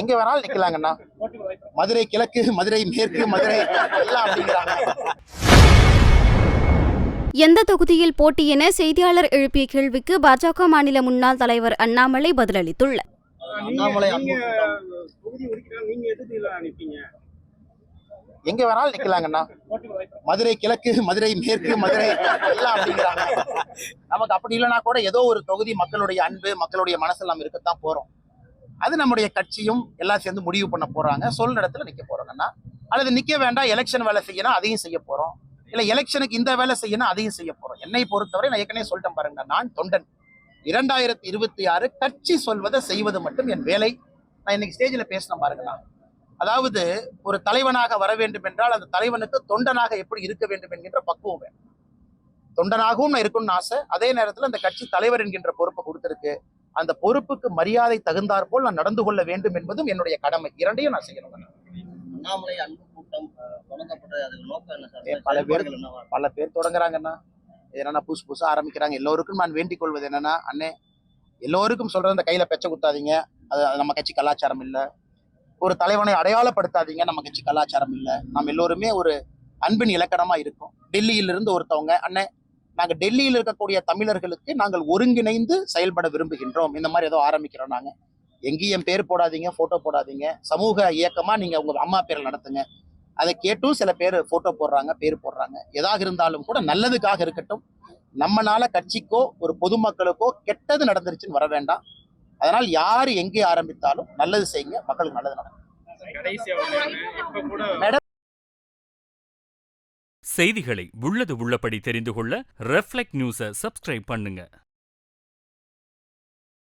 எங்க வேணாலும் நிக்கலாங்கண்ணா. மதுரை கிழக்கு, மதுரை மேற்கு, மதுரை எல்லாம் அப்படிங்கிறாங்க. எந்த தொகுதியில் போட்டி என செய்தியாளர் எழுப்பிய கேள்விக்கு பாஜக மாநில முன்னாள் தலைவர் அண்ணாமலை பதிலளித்துள்ளார். எங்க வேணாலும் நிக்கலாங்கண்ணா. மதுரை கிழக்கு, மதுரை மேற்கு, மதுரை எல்லாம் அப்படிங்கிறாங்க. நமக்கு அப்படி இல்லைன்னா கூட ஏதோ ஒரு தொகுதி மக்களுடைய அன்பு, மக்களுடைய மனசில் நம்ம இருக்கத்தான் போறோம். அது நம்முடைய கட்சியும் எல்லாம் சேர்ந்து முடிவு பண்ண போறாங்க. சொல்ற இடத்துல நிக்க போறோங்கண்ணா. அல்லது நிக்க வேண்டாம், எலெக்ஷன் வேலை செய்யணும், அதையும் செய்ய போறோம். இல்ல எலெக்ஷனுக்கு இந்த வேலை செய்யணும், அதையும் செய்ய போறோம். என்னை பொறுத்தவரை நான் ஏற்கனவே சொல்லிட்டேன் பாருங்க, நான் தொண்டன். 2026 கட்சி சொல்வதை செய்வது மட்டும் என் வேலை. நான் இன்னைக்கு ஸ்டேஜ்ல பேசினேன் பாருங்கண்ணா. அதாவது ஒரு தலைவனாக வர வேண்டும் என்றால் அந்த தலைவனுக்கு தொண்டனாக எப்படி இருக்க வேண்டும் என்கின்ற பக்குவம் வேணும். தொண்டனாகவும் நான் இருக்கணும்னு ஆசை. அதே நேரத்தில் அந்த கட்சி தலைவர் என்கின்ற பொறுப்பை கொடுத்திருக்கு. அந்த பொறுப்புக்கு மரியாதை தகுந்தாற் போல் நான் நடந்து கொள்ள வேண்டும் என்பதும் என்னுடைய கடமை. இரண்டையும் நான் செய்யணும். அண்ணாமலை அன்பு கூட்டம் தொடங்கப்பட்டது, அது நோக்கம் என்ன சார்? பல பேர் தொடங்குறாங்கன்னா என்னன்னா புதுசா ஆரம்பிக்கிறாங்க. எல்லோருக்கும் நான் வேண்டிக் கொள்வது என்னன்னா, அண்ணே எல்லோருக்கும் சொல்றது அந்த கையில பெச்சை குத்தாதீங்க, அது நம்ம கட்சி கலாச்சாரம் இல்லை. ஒரு தலைவனை அடையாளப்படுத்தாதீங்க, நம்ம கட்சி கலாச்சாரம் இல்லை. நாம் எல்லோருமே ஒரு அன்பின் இலக்கணமா இருக்கும். டெல்லியிலிருந்து ஒருத்தவங்க, அண்ணே நாங்க டெல்லியில் இருக்கக்கூடிய தமிழர்களுக்கு நாங்கள் ஒருங்கிணைந்து செயல்பட விரும்புகின்றோம், இந்த மாதிரி ஏதோ ஆரம்பிக்கிறோம். நாங்க எங்கேயும் பேர் போடாதீங்க, போட்டோ போடாதீங்க, சமூக இயக்கமா நீங்க உங்க அம்மா பேரில் நடத்துங்க. அதை கேட்டும் சில பேர் போட்டோ போடுறாங்க, பேர் போடுறாங்க. எதாக இருந்தாலும் கூட நல்லதுக்காக இருக்கட்டும். நம்மனால கட்சிக்கோ ஒரு பொதுமக்களுக்கோ கெட்டது நடந்துருச்சுன்னு வர வேண்டாம். அதனால் யாரு எங்கே ஆரம்பித்தாலும் நல்லது செய்யுங்க, மக்களுக்கு நல்லது நடக்கும். செய்திகளை உள்ளது உள்ளபடி தெரிந்து கொள்ள ரெஃப்ளெக்ட் நியூஸை சப்ஸ்கிரைப் பண்ணுங்க.